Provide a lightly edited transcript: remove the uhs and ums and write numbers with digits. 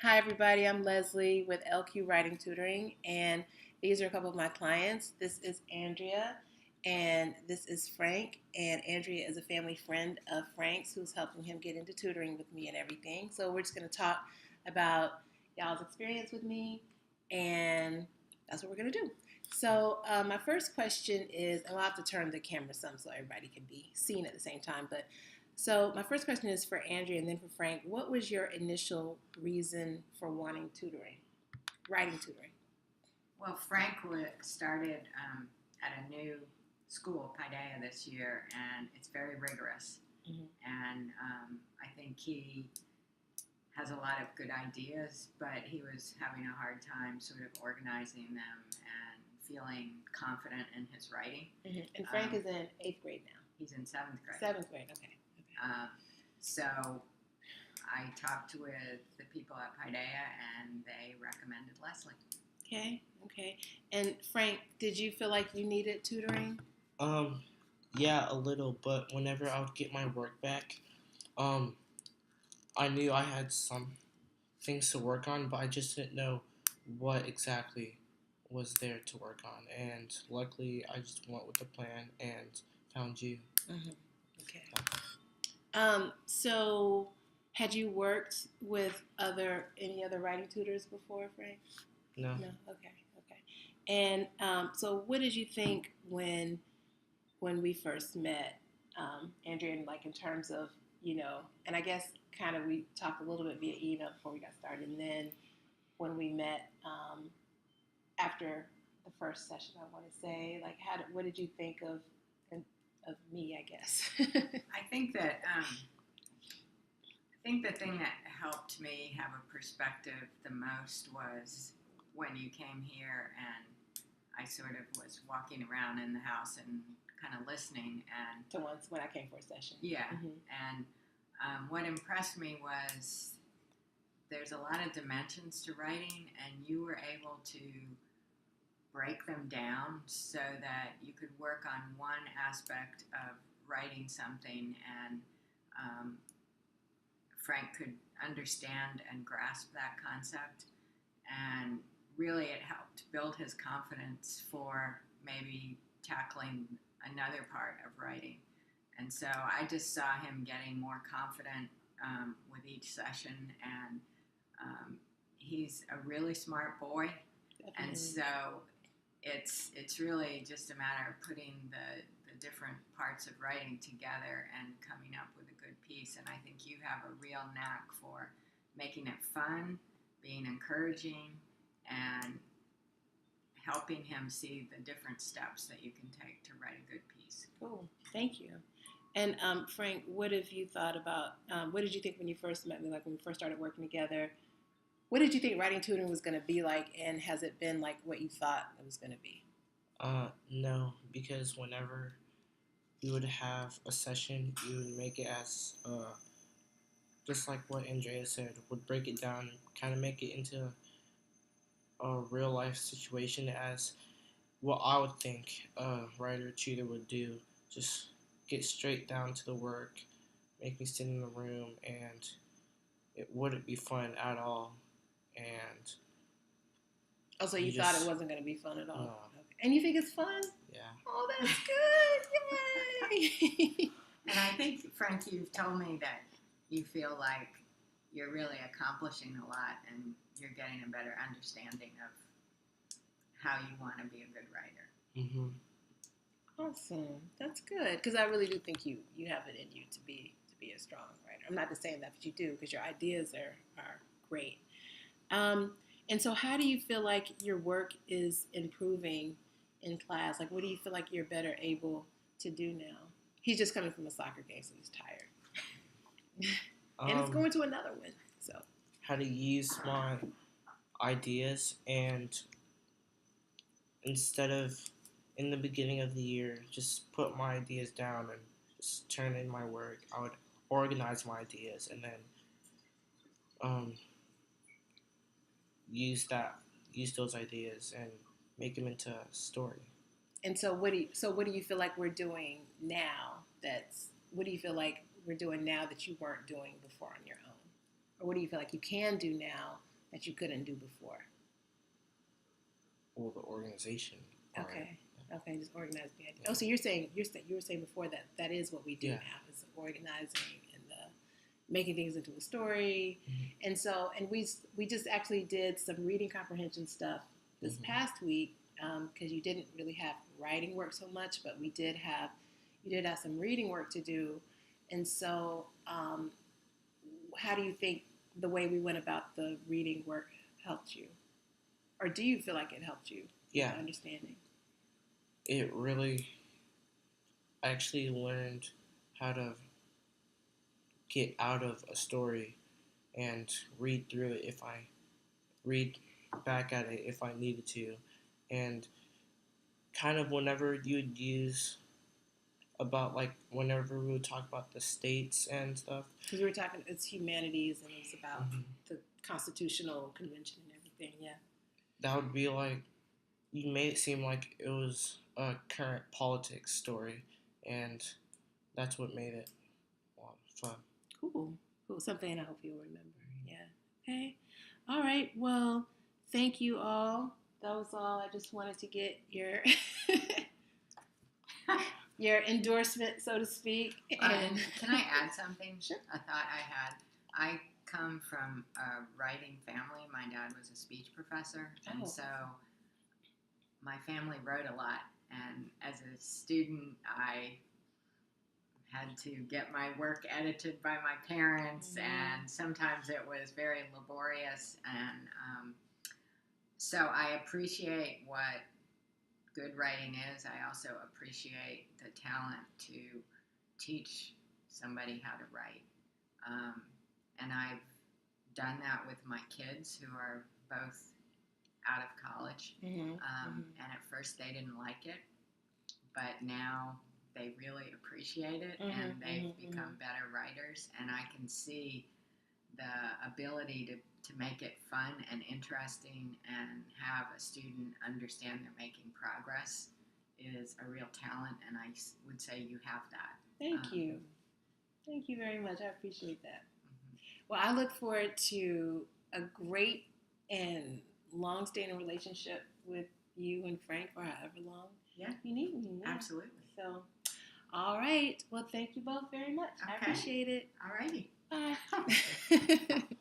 Hi, everybody. I'm Leslie with LQ Writing Tutoring, and these are a couple of my clients. This is Andrea, and this is Frank. And Andrea is a family friend of Frank's who's helping him get into tutoring with me and everything. So we're just going to talk about y'all's experience with me, and that's what we're going to do. So my first question is, and I'll have to turn the camera some so everybody can be seen at the same time, but so my first question is for Andrea and then for Frank. What was your initial reason for wanting tutoring, writing tutoring? Well, Frank started at a new school, Paideia, this year, and it's very rigorous. Mm-hmm. And I think he has a lot of good ideas, but he was having a hard time sort of organizing them and feeling confident in his writing. Mm-hmm. And Frank is in 8th grade now. He's in 7th grade. 7th grade, okay. So I talked with the people at Paideia, and they recommended Leslie. Okay. And Frank, did you feel like you needed tutoring? Yeah, a little, but whenever I would get my work back, I knew I had some things to work on, but I just didn't know what exactly was there to work on. And luckily, I just went with the plan and found you. Mm-hmm. Okay. So had you worked with any other writing tutors before, Frank? No. No. Okay. And so, what did you think when we first met, Andrea? And like in terms of and I guess kind of we talked a little bit via email before we got started, and then when we met after the first session, I want to say like what did you think of me? I guess. I think that the thing that helped me have a perspective the most was when you came here and I sort of was walking around in the house and kind of listening and to once when I came for a session. Yeah, and what impressed me was there's a lot of dimensions to writing, and you were able to break them down so that you could work on one aspect of writing something, and Frank could understand and grasp that concept, and really it helped build his confidence for maybe tackling another part of writing. And so I just saw him getting more confident with each session, and he's a really smart boy. Definitely. And so it's really just a matter of putting the different parts of writing together and coming up with a good piece. And I think you have a real knack for making it fun, being encouraging, and helping him see the different steps that you can take to write a good piece. Cool. Thank you. And Frank, what have you thought about, what did you think when you first met me, like when we first started working together? What did you think writing tutoring was going to be like, and has it been like what you thought it was going to be? No, because whenever we would have a session, you would make it as, just like what Andrea said, would break it down, kind of make it into a real life situation as what I would think a writer tutor would do. Just get straight down to the work, make me sit in the room, and it wouldn't be fun at all. And so you thought it wasn't going to be fun at all? No. Okay. And you think it's fun? Yeah. Oh, that's good! Yay! And I think, Frank, you've told me that you feel like you're really accomplishing a lot, and you're getting a better understanding of how you want to be a good writer. Mm-hmm. Awesome. That's good, because I really do think you have it in you to be a strong writer. I'm not just saying that, but you do, because your ideas are great. And so how do you feel like your work is improving in class? Like, what do you feel like you're better able to do now? He's just coming from a soccer game, so he's tired. And it's going to another one. So how to use my ideas, and instead of in the beginning of the year just put my ideas down and just turn in my work, I would organize my ideas and then use those ideas and make them into a story. And so what do you feel like we're doing now what do you feel like we're doing now that you weren't doing before on your own? Or what do you feel like you can do now that you couldn't do before? Well, the organization part. Okay, just organize the idea. Oh, so you were saying before that that is what we do now, is organizing and making things into a story. And so, and we just actually did some reading comprehension stuff this past week, because you didn't really have writing work so much, but you did have some reading work to do. And so, how do you think the way we went about the reading work helped you? Or do you feel like it helped you? Yeah. Understanding. It really, I actually learned how to get out of a story and read through it if I read back at it if I needed to. And kind of whenever you'd use about, like, whenever we would talk about the states and stuff. Because we were talking, it's humanities and it's about the Constitutional Convention and everything, yeah. That would be like, you made it seem like it was a current politics story, and that's what made it a lot of fun. Cool. Something I hope you'll remember. Yeah. Okay. All right. Well, thank you all. That was all. I just wanted to get your your endorsement, so to speak. And can I add something? Sure. A thought I had. I come from a writing family. My dad was a speech professor, and so my family wrote a lot. And as a student, I had to get my work edited by my parents, and sometimes it was very laborious. And so I appreciate what good writing is. I also appreciate the talent to teach somebody how to write. And I've done that with my kids who are both out of college. And at first they didn't like it, but now they really appreciate it, and they've become better writers. And I can see the ability to make it fun and interesting and have a student understand they're making progress is a real talent, and I would say you have that. Thank you. Thank you very much. I appreciate that. Well, I look forward to a great and long-standing relationship with you and Frank for however long you need me. Yeah. Absolutely. So, all right. Well, thank you both very much. Okay. I appreciate it. All righty. Bye.